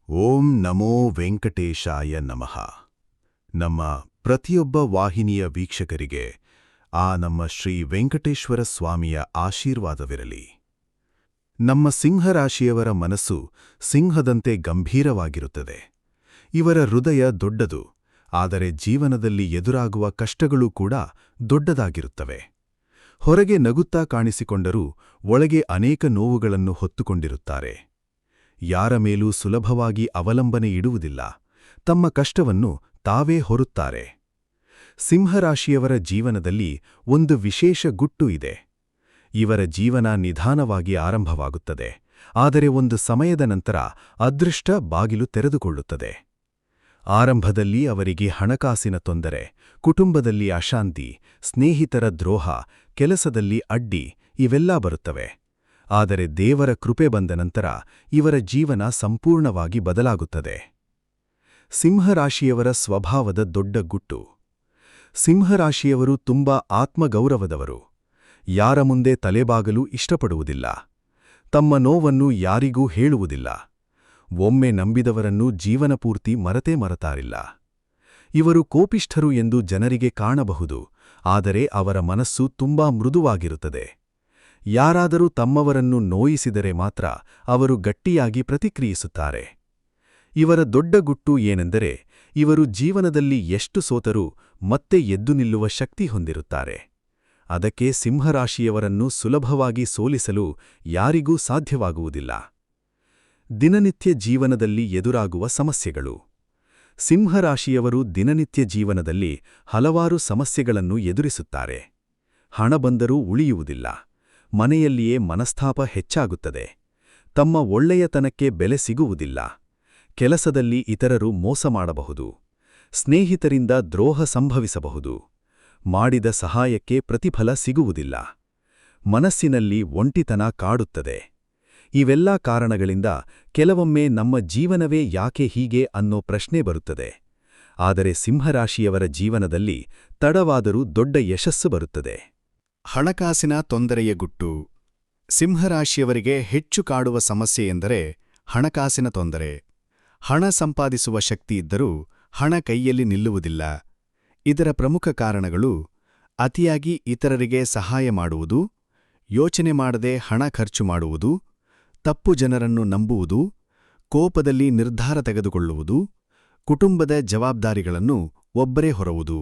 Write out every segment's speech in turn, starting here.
ಓಂ ನಮೋ ವೆಂಕಟೇಶಾಯ ನಮಃ. ನಮ್ಮ ಪ್ರತಿಯೊಬ್ಬ ವಾಹಿನಿಯ ವೀಕ್ಷಕರಿಗೆ ಆ ನಮ್ಮ ಶ್ರೀ ವೆಂಕಟೇಶ್ವರ ಸ್ವಾಮಿಯ ಆಶೀರ್ವಾದವಿರಲಿ. ನಮ್ಮ ಸಿಂಹರಾಶಿಯವರ ಮನಸ್ಸು ಸಿಂಹದಂತೆ ಗಂಭೀರವಾಗಿರುತ್ತದೆ. ಇವರ ಹೃದಯ ದೊಡ್ಡದು, ಆದರೆ ಜೀವನದಲ್ಲಿ ಎದುರಾಗುವ ಕಷ್ಟಗಳೂ ಕೂಡ ದೊಡ್ಡದಾಗಿರುತ್ತವೆ. ಹೊರಗೆ ನಗುತ್ತಾ ಕಾಣಿಸಿಕೊಂಡರೂ ಒಳಗೆ ಅನೇಕ ನೋವುಗಳನ್ನು ಹೊತ್ತುಕೊಂಡಿರುತ್ತಾರೆ. ಯಾರ ಮೇಲೂ ಸುಲಭವಾಗಿ ಅವಲಂಬನೆ ಇಡುವುದಿಲ್ಲ, ತಮ್ಮ ಕಷ್ಟವನ್ನು ತಾವೇ ಹೊರುತ್ತಾರೆ. ಸಿಂಹರಾಶಿಯವರ ಜೀವನದಲ್ಲಿ ಒಂದು ವಿಶೇಷ ಗುಟ್ಟು ಇದೆ. ಇವರ ಜೀವನ ನಿಧಾನವಾಗಿ ಆರಂಭವಾಗುತ್ತದೆ, ಆದರೆ ಒಂದು ಸಮಯದ ನಂತರ ಅದೃಷ್ಟ ಬಾಗಿಲು ತೆರೆದುಕೊಳ್ಳುತ್ತದೆ. ಆರಂಭದಲ್ಲಿ ಅವರಿಗೆ ಹಣಕಾಸಿನ ತೊಂದರೆ, ಕುಟುಂಬದಲ್ಲಿ ಅಶಾಂತಿ, ಸ್ನೇಹಿತರ ದ್ರೋಹ, ಕೆಲಸದಲ್ಲಿ ಅಡ್ಡಿ ಇವೆಲ್ಲ ಬರುತ್ತವೆ. ಆದರೆ ದೇವರ ಕೃಪೆ ಬಂದ ನಂತರ ಇವರ ಜೀವನ ಸಂಪೂರ್ಣವಾಗಿ ಬದಲಾಗುತ್ತದೆ. ಸಿಂಹರಾಶಿಯವರ ಸ್ವಭಾವದ ದೊಡ್ಡ ಗುಟ್ಟು. ಸಿಂಹರಾಶಿಯವರು ತುಂಬಾ ಆತ್ಮಗೌರವದವರು. ಯಾರ ಮುಂದೆ ತಲೆಬಾಗಲು ಇಷ್ಟಪಡುವುದಿಲ್ಲ. ತಮ್ಮ ನೋವನ್ನು ಯಾರಿಗೂ ಹೇಳುವುದಿಲ್ಲ. ಒಮ್ಮೆ ನಂಬಿದವರನ್ನು ಜೀವನಪೂರ್ತಿ ಮರೆತೇ ಮರೆತಾರಿಲ್ಲ. ಇವರು ಕೋಪಿಷ್ಠರು ಎಂದು ಜನರಿಗೆ ಕಾಣಬಹುದು, ಆದರೆ ಅವರ ಮನಸ್ಸು ತುಂಬಾ ಮೃದುವಾಗಿರುತ್ತದೆ. ಯಾರಾದರೂ ತಮ್ಮವರನ್ನು ನೋಯಿಸಿದರೆ ಮಾತ್ರ ಅವರು ಗಟ್ಟಿಯಾಗಿ ಪ್ರತಿಕ್ರಿಯಿಸುತ್ತಾರೆ. ಇವರ ದೊಡ್ಡ ಗುಟ್ಟು ಏನೆಂದರೆ, ಇವರು ಜೀವನದಲ್ಲಿ ಎಷ್ಟು ಸೋತರೂ ಮತ್ತೆ ಎದ್ದು ನಿಲ್ಲುವ ಶಕ್ತಿ ಹೊಂದಿರುತ್ತಾರೆ. ಅದಕ್ಕೆ ಸಿಂಹರಾಶಿಯವರನ್ನು ಸುಲಭವಾಗಿ ಸೋಲಿಸಲು ಯಾರಿಗೂ ಸಾಧ್ಯವಾಗುವುದಿಲ್ಲ. ದಿನನಿತ್ಯ ಜೀವನದಲ್ಲಿ ಎದುರಾಗುವ ಸಮಸ್ಯೆಗಳು. ಸಿಂಹರಾಶಿಯವರು ದಿನನಿತ್ಯ ಜೀವನದಲ್ಲಿ ಹಲವಾರು ಸಮಸ್ಯೆಗಳನ್ನು ಎದುರಿಸುತ್ತಾರೆ. ಹಣ ಬಂದರೂ ಉಳಿಯುವುದಿಲ್ಲ. ಮನೆಯಲ್ಲಿಯೇ ಮನಸ್ತಾಪ ಹೆಚ್ಚಾಗುತ್ತದೆ. ತಮ್ಮ ಒಳ್ಳೆಯತನಕ್ಕೆ ಬೆಲೆ ಸಿಗುವುದಿಲ್ಲ. ಕೆಲಸದಲ್ಲಿ ಇತರರು ಮೋಸ ಮಾಡಬಹುದು. ಸ್ನೇಹಿತರಿಂದ ದ್ರೋಹ ಸಂಭವಿಸಬಹುದು. ಮಾಡಿದ ಸಹಾಯಕ್ಕೆ ಪ್ರತಿಫಲ ಸಿಗುವುದಿಲ್ಲ. ಮನಸ್ಸಿನಲ್ಲಿ ಒಂಟಿತನ ಕಾಡುತ್ತದೆ. ಇವೆಲ್ಲ ಕಾರಣಗಳಿಂದ ಕೆಲವೊಮ್ಮೆ ನಮ್ಮ ಜೀವನವೇ ಯಾಕೆ ಹೀಗೆ ಅನ್ನೋ ಪ್ರಶ್ನೆ ಬರುತ್ತದೆ. ಆದರೆ ಸಿಂಹರಾಶಿಯವರ ಜೀವನದಲ್ಲಿ ತಡವಾದರೂ ದೊಡ್ಡ ಯಶಸ್ಸು ಬರುತ್ತದೆ. ಹಣಕಾಸಿನ ತೊಂದರೆಯ ಗುಟ್ಟು. ಸಿಂಹರಾಶಿಯವರಿಗೆ ಹೆಚ್ಚು ಕಾಡುವ ಸಮಸ್ಯೆಯೆಂದರೆ ಹಣಕಾಸಿನ ತೊಂದರೆ. ಹಣ ಸಂಪಾದಿಸುವ ಶಕ್ತಿ ಇದ್ದರೂ ಹಣ ಕೈಯಲ್ಲಿ ನಿಲ್ಲುವುದಿಲ್ಲ. ಇದರ ಪ್ರಮುಖ ಕಾರಣಗಳು: ಅತಿಯಾಗಿ ಇತರರಿಗೆ ಸಹಾಯ ಮಾಡುವುದು, ಯೋಚನೆ ಮಾಡದೆ ಹಣ ಖರ್ಚು ಮಾಡುವುದು, ತಪ್ಪು ಜನರನ್ನು ನಂಬುವುದು, ಕೋಪದಲ್ಲಿ ನಿರ್ಧಾರ ತೆಗೆದುಕೊಳ್ಳುವುದು, ಕುಟುಂಬದ ಜವಾಬ್ದಾರಿಗಳನ್ನು ಒಬ್ಬರೇ ಹೊರುವುದು.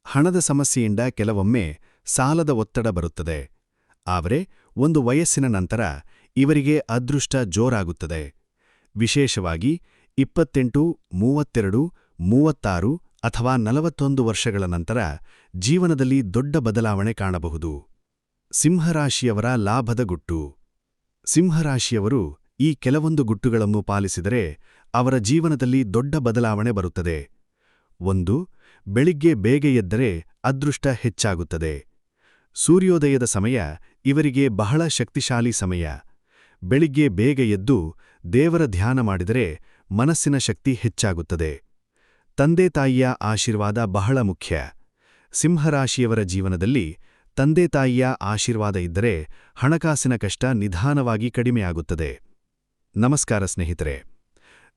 ಹಣದ ಸಮಸ್ಯೆಯಿಂದ ಕೆಲವೊಮ್ಮೆ ಸಾಲದ ಒತ್ತಡ ಬರುತ್ತದೆ. ಆದರೆ ಒಂದು ವಯಸ್ಸಿನ ನಂತರ ಇವರಿಗೆ ಅದೃಷ್ಟ ಜೋರಾಗುತ್ತದೆ. ವಿಶೇಷವಾಗಿ 28, 32, 36 ಅಥವಾ 41 ವರ್ಷಗಳ ನಂತರ ಜೀವನದಲ್ಲಿ ದೊಡ್ಡ ಬದಲಾವಣೆ ಕಾಣಬಹುದು. ಸಿಂಹರಾಶಿಯವರ ಲಾಭದ ಗುಟ್ಟು. ಸಿಂಹರಾಶಿಯವರು ಈ ಕೆಲವೊಂದು ಗುಟ್ಟುಗಳನ್ನು ಪಾಲಿಸಿದರೆ ಅವರ ಜೀವನದಲ್ಲಿ ದೊಡ್ಡ ಬದಲಾವಣೆ ಬರುತ್ತದೆ. 1. ಬೆಳಿಗ್ಗೆ ಬೇಗ ಎದ್ದರೆ ಅದೃಷ್ಟ ಹೆಚ್ಚಾಗುತ್ತದೆ. ಸೂರ್ಯೋದಯದ ಸಮಯ ಇವರಿಗೆ ಬಹಳ ಶಕ್ತಿಶಾಲಿ ಸಮಯ. ಬೆಳಿಗ್ಗೆ ಬೇಗ ಎದ್ದು ದೇವರ ಧ್ಯಾನ ಮಾಡಿದರೆ ಮನಸ್ಸಿನ ಶಕ್ತಿ ಹೆಚ್ಚಾಗುತ್ತದೆ. ತಂದೆತಾಯಿಯ ಆಶೀರ್ವಾದ ಬಹಳ ಮುಖ್ಯ. ಸಿಂಹರಾಶಿಯವರ ಜೀವನದಲ್ಲಿ ತಂದೆತಾಯಿಯ ಆಶೀರ್ವಾದ ಇದ್ದರೆ ಹಣಕಾಸಿನ ಕಷ್ಟ ನಿಧಾನವಾಗಿ ಕಡಿಮೆಯಾಗುತ್ತದೆ. ನಮಸ್ಕಾರ ಸ್ನೇಹಿತರೆ,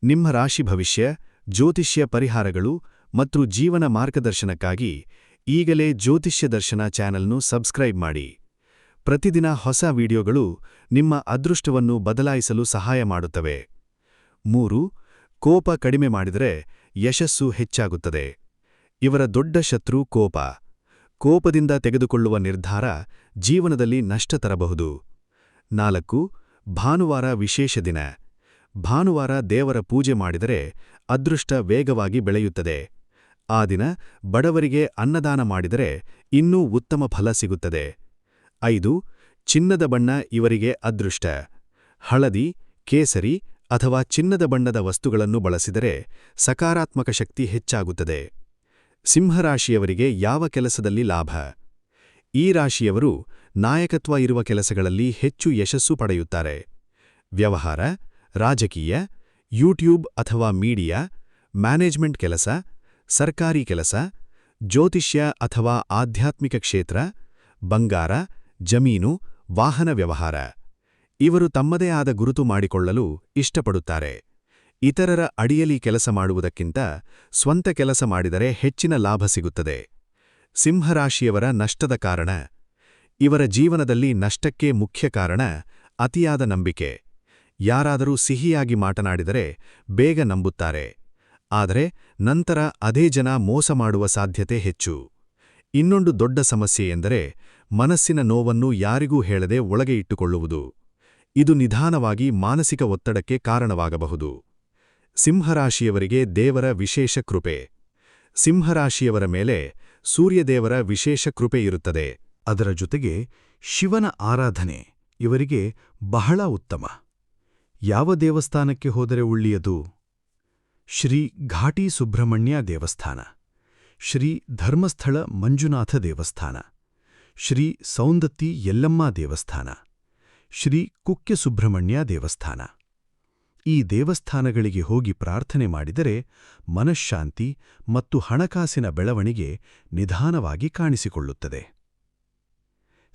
ನಿಮ್ಮ ರಾಶಿ ಭವಿಷ್ಯ, ಜ್ಯೋತಿಷ್ಯ ಪರಿಹಾರಗಳು ಮತ್ತು ಜೀವನ ಮಾರ್ಗದರ್ಶನಕ್ಕಾಗಿ ಈಗಲೇ ಜ್ಯೋತಿಷ್ಯ ದರ್ಶನ ಚಾನೆಲ್ನು ಸಬ್ಸ್ಕ್ರೈಬ್ ಮಾಡಿ. ಪ್ರತಿದಿನ ಹೊಸ ವಿಡಿಯೋಗಳು ನಿಮ್ಮ ಅದೃಷ್ಟವನ್ನು ಬದಲಾಯಿಸಲು ಸಹಾಯ ಮಾಡುತ್ತವೆ. 3. ಕೋಪ ಕಡಿಮೆ ಮಾಡಿದರೆ ಯಶಸ್ಸು ಹೆಚ್ಚಾಗುತ್ತದೆ. ಇವರ ದೊಡ್ಡ ಶತ್ರು ಕೋಪ. ಕೋಪದಿಂದ ತೆಗೆದುಕೊಳ್ಳುವ ನಿರ್ಧಾರ ಜೀವನದಲ್ಲಿ ನಷ್ಟ ತರಬಹುದು. 4. ಭಾನುವಾರ ವಿಶೇಷ ದಿನ. ಭಾನುವಾರ ದೇವರ ಪೂಜೆ ಮಾಡಿದರೆ ಅದೃಷ್ಟ ವೇಗವಾಗಿ ಬೆಳೆಯುತ್ತದೆ. ಆ ದಿನ ಬಡವರಿಗೆ ಅನ್ನದಾನ ಮಾಡಿದರೆ ಇನ್ನೂ ಉತ್ತಮ ಫಲ ಸಿಗುತ್ತದೆ. 5. ಚಿನ್ನದ ಬಣ್ಣ ಇವರಿಗೆ ಅದೃಷ್ಟ. ಹಳದಿ, ಕೇಸರಿ ಅಥವಾ ಚಿನ್ನದ ಬಣ್ಣದ ವಸ್ತುಗಳನ್ನು ಬಳಸಿದರೆ ಸಕಾರಾತ್ಮಕ ಶಕ್ತಿ ಹೆಚ್ಚಾಗುತ್ತದೆ. ಸಿಂಹರಾಶಿಯವರಿಗೆ ಯಾವ ಕೆಲಸದಲ್ಲಿ ಲಾಭ? ಈ ರಾಶಿಯವರು ನಾಯಕತ್ವ ಇರುವ ಕೆಲಸಗಳಲ್ಲಿ ಹೆಚ್ಚು ಯಶಸ್ಸು ಪಡೆಯುತ್ತಾರೆ. ವ್ಯವಹಾರ, ರಾಜಕೀಯ, ಯೂಟ್ಯೂಬ್ ಅಥವಾ ಮೀಡಿಯಾ, ಮ್ಯಾನೇಜ್ಮೆಂಟ್ ಕೆಲಸ, ಸರ್ಕಾರಿ ಕೆಲಸ, ಜ್ಯೋತಿಷ್ಯ ಅಥವಾ ಆಧ್ಯಾತ್ಮಿಕ ಕ್ಷೇತ್ರ, ಬಂಗಾರ, ಜಮೀನು, ವಾಹನ ವ್ಯವಹಾರ. ಇವರು ತಮ್ಮದೇ ಆದ ಗುರುತು ಮಾಡಿಕೊಳ್ಳಲು ಇಷ್ಟಪಡುತ್ತಾರೆ. ಇತರರ ಅಡಿಯಲ್ಲಿ ಕೆಲಸ ಮಾಡುವುದಕ್ಕಿಂತ ಸ್ವಂತ ಕೆಲಸ ಮಾಡಿದರೆ ಹೆಚ್ಚಿನ ಲಾಭ ಸಿಗುತ್ತದೆ. ಸಿಂಹರಾಶಿಯವರ ನಷ್ಟದ ಕಾರಣ. ಇವರ ಜೀವನದಲ್ಲಿ ನಷ್ಟಕ್ಕೆ ಮುಖ್ಯ ಕಾರಣ ಅತಿಯಾದ ನಂಬಿಕೆ. ಯಾರಾದರೂ ಸಿಹಿಯಾಗಿ ಮಾತನಾಡಿದರೆ ಬೇಗ ನಂಬುತ್ತಾರೆ. ಆದರೆ ನಂತರ ಅದೇ ಜನ ಮೋಸ ಮಾಡುವ ಸಾಧ್ಯತೆ ಹೆಚ್ಚು. ಇನ್ನೊಂದು ದೊಡ್ಡ ಸಮಸ್ಯೆ ಎಂದರೆ ಮನಸ್ಸಿನ ನೋವನ್ನು ಯಾರಿಗೂ ಹೇಳದೆ ಒಳಗೆ ಇಟ್ಟುಕೊಳ್ಳುವುದು. ಇದು ನಿಧಾನವಾಗಿ ಮಾನಸಿಕ ಒತ್ತಡಕ್ಕೆ ಕಾರಣವಾಗಬಹುದು. ಸಿಂಹರಾಶಿಯವರಿಗೆ ದೇವರ ವಿಶೇಷ ಕೃಪೆ. ಸಿಂಹರಾಶಿಯವರ ಮೇಲೆ ಸೂರ್ಯದೇವರ ವಿಶೇಷ ಕೃಪೆ ಇರುತ್ತದೆ. ಅದರ ಜೊತೆಗೆ ಶಿವನ ಆರಾಧನೆ ಇವರಿಗೆ ಬಹಳ ಉತ್ತಮ. ಯಾವ ದೇವಸ್ಥಾನಕ್ಕೆ ಹೋದರೆ ಒಳ್ಳೆಯದು? ಶ್ರೀ ಘಾಟಿ ಸುಬ್ರಹ್ಮಣ್ಯ ದೇವಸ್ಥಾನ, ಶ್ರೀ ಧರ್ಮಸ್ಥಳ ಮಂಜುನಾಥ ದೇವಸ್ಥಾನ, ಶ್ರೀ ಸೌಂದತ್ತಿ ಯಲ್ಲಮ್ಮ ದೇವಸ್ಥಾನ, ಶ್ರೀ ಕುಕ್ಕೆ ಸುಬ್ರಹ್ಮಣ್ಯ ದೇವಸ್ಥಾನ. ಈ ದೇವಸ್ಥಾನಗಳಿಗೆ ಹೋಗಿ ಪ್ರಾರ್ಥನೆ ಮಾಡಿದರೆ ಮನಶ್ಶಾಂತಿ ಮತ್ತು ಹಣಕಾಸಿನ ಬೆಳವಣಿಗೆ ನಿಧಾನವಾಗಿ ಕಾಣಿಸಿಕೊಳ್ಳುತ್ತದೆ.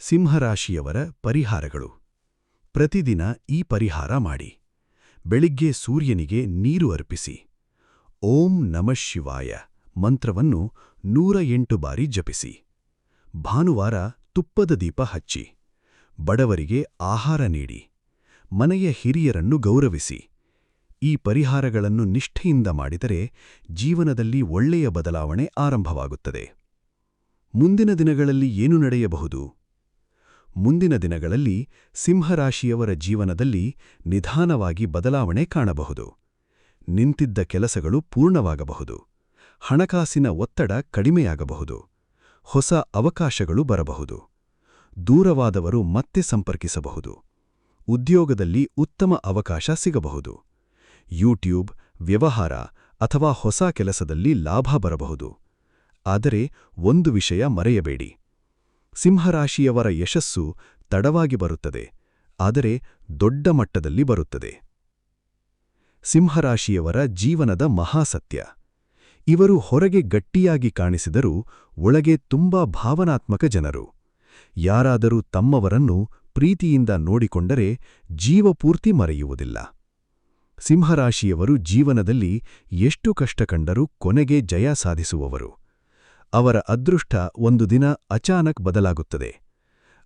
ಸಿಂಹರಾಶಿಯವರ ಪರಿಹಾರಗಳು. ಪ್ರತಿದಿನ ಈ ಪರಿಹಾರ ಮಾಡಿ. ಬೆಳಿಗ್ಗೆ ಸೂರ್ಯನಿಗೆ ನೀರು ಅರ್ಪಿಸಿ. ಓಂ ನಮಃ ಶಿವಾಯ ಮಂತ್ರವನ್ನು 108 ಬಾರಿ ಜಪಿಸಿ. ಭಾನುವಾರ ತುಪ್ಪದ ದೀಪ ಹಚ್ಚಿ. ಬಡವರಿಗೆ ಆಹಾರ ನೀಡಿ. ಮನೆಯ ಹಿರಿಯರನ್ನು ಗೌರವಿಸಿ. ಈ ಪರಿಹಾರಗಳನ್ನು ನಿಷ್ಠೆಯಿಂದ ಮಾಡಿದರೆ ಜೀವನದಲ್ಲಿ ಒಳ್ಳೆಯ ಬದಲಾವಣೆ ಆರಂಭವಾಗುತ್ತದೆ. ಮುಂದಿನ ದಿನಗಳಲ್ಲಿ ಏನು ನಡೆಯಬಹುದು? ಮುಂದಿನ ದಿನಗಳಲ್ಲಿ ಸಿಂಹರಾಶಿಯವರ ಜೀವನದಲ್ಲಿ ನಿಧಾನವಾಗಿ ಬದಲಾವಣೆ ಕಾಣಬಹುದು. ನಿಂತಿದ್ದ ಕೆಲಸಗಳು ಪೂರ್ಣವಾಗಬಹುದು. ಹಣಕಾಸಿನ ಒತ್ತಡ ಕಡಿಮೆಯಾಗಬಹುದು. ಹೊಸ ಅವಕಾಶಗಳು ಬರಬಹುದು. ದೂರವಾದವರು ಮತ್ತೆ ಸಂಪರ್ಕಿಸಬಹುದು. ಉದ್ಯೋಗದಲ್ಲಿ ಉತ್ತಮ ಅವಕಾಶ ಸಿಗಬಹುದು. ಯೂಟ್ಯೂಬ್, ವ್ಯವಹಾರ ಅಥವಾ ಹೊಸ ಕೆಲಸದಲ್ಲಿ ಲಾಭ ಬರಬಹುದು. ಆದರೆ ಒಂದು ವಿಷಯ ಮರೆಯಬೇಡಿ. ಸಿಂಹರಾಶಿಯವರ ಯಶಸ್ಸು ತಡವಾಗಿ ಬರುತ್ತದೆ, ಆದರೆ ದೊಡ್ಡ ಮಟ್ಟದಲ್ಲಿ ಬರುತ್ತದೆ. ಸಿಂಹರಾಶಿಯವರ ಜೀವನದ ಮಹಾಸತ್ಯ. ಇವರು ಹೊರಗೆ ಗಟ್ಟಿಯಾಗಿ ಕಾಣಿಸಿದರೂ ಒಳಗೆ ತುಂಬಾ ಭಾವನಾತ್ಮಕ ಜನರು. ಯಾರಾದರೂ ತಮ್ಮವರನ್ನು ಪ್ರೀತಿಯಿಂದ ನೋಡಿಕೊಂಡರೆ ಜೀವಪೂರ್ತಿ ಮರೆಯುವುದಿಲ್ಲ. ಸಿಂಹರಾಶಿಯವರು ಜೀವನದಲ್ಲಿ ಎಷ್ಟು ಕಷ್ಟ ಕಂಡರೂ ಕೊನೆಗೆ ಜಯ ಸಾಧಿಸುವವರು. ಅವರ ಅದೃಷ್ಟ ಒಂದು ದಿನ ಅಚಾನಕ್ ಬದಲಾಗುತ್ತದೆ.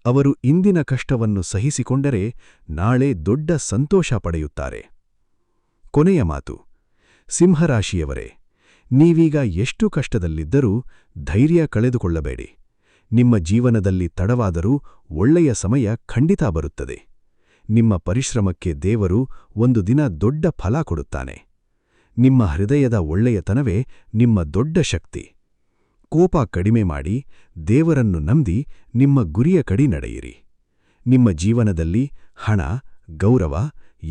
ಅವರು ಇಂದಿನ ಕಷ್ಟವನ್ನು ಸಹಿಸಿಕೊಂಡರೆ ನಾಳೆ ದೊಡ್ಡ ಸಂತೋಷ ಪಡೆಯುತ್ತಾರೆ. ಕೊನೆಯ ಮಾತು. ಸಿಂಹರಾಶಿಯವರೇ, ನೀವೀಗ ಎಷ್ಟು ಕಷ್ಟದಲ್ಲಿದ್ದರೂ ಧೈರ್ಯ ಕಳೆದುಕೊಳ್ಳಬೇಡಿ. ನಿಮ್ಮ ಜೀವನದಲ್ಲಿ ತಡವಾದರೂ ಒಳ್ಳೆಯ ಸಮಯ ಖಂಡಿತ ಬರುತ್ತದೆ. ನಿಮ್ಮ ಪರಿಶ್ರಮಕ್ಕೆ ದೇವರು ಒಂದು ದಿನ ದೊಡ್ಡ ಫಲ ಕೊಡುತ್ತಾನೆ. ನಿಮ್ಮ ಹೃದಯದ ಒಳ್ಳೆಯತನವೇ ನಿಮ್ಮ ದೊಡ್ಡ ಶಕ್ತಿ. ಕೋಪ ಕಡಿಮೆ ಮಾಡಿ ದೇವರನ್ನು ನಂಬಿ ನಿಮ್ಮ ಗುರಿಯ ಕಡೆ ನಡೆಯಿರಿ. ನಿಮ್ಮ ಜೀವನದಲ್ಲಿ ಹಣ, ಗೌರವ,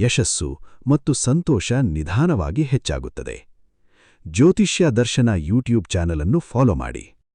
ಯಶಸ್ಸು ಮತ್ತು ಸಂತೋಷ ನಿಧಾನವಾಗಿ ಹೆಚ್ಚಾಗುತ್ತದೆ. ಜ್ಯೋತಿಷ್ಯ ದರ್ಶನ ಯೂಟ್ಯೂಬ್ ಚಾನಲ್ ಅನ್ನು ಫಾಲೋ ಮಾಡಿ.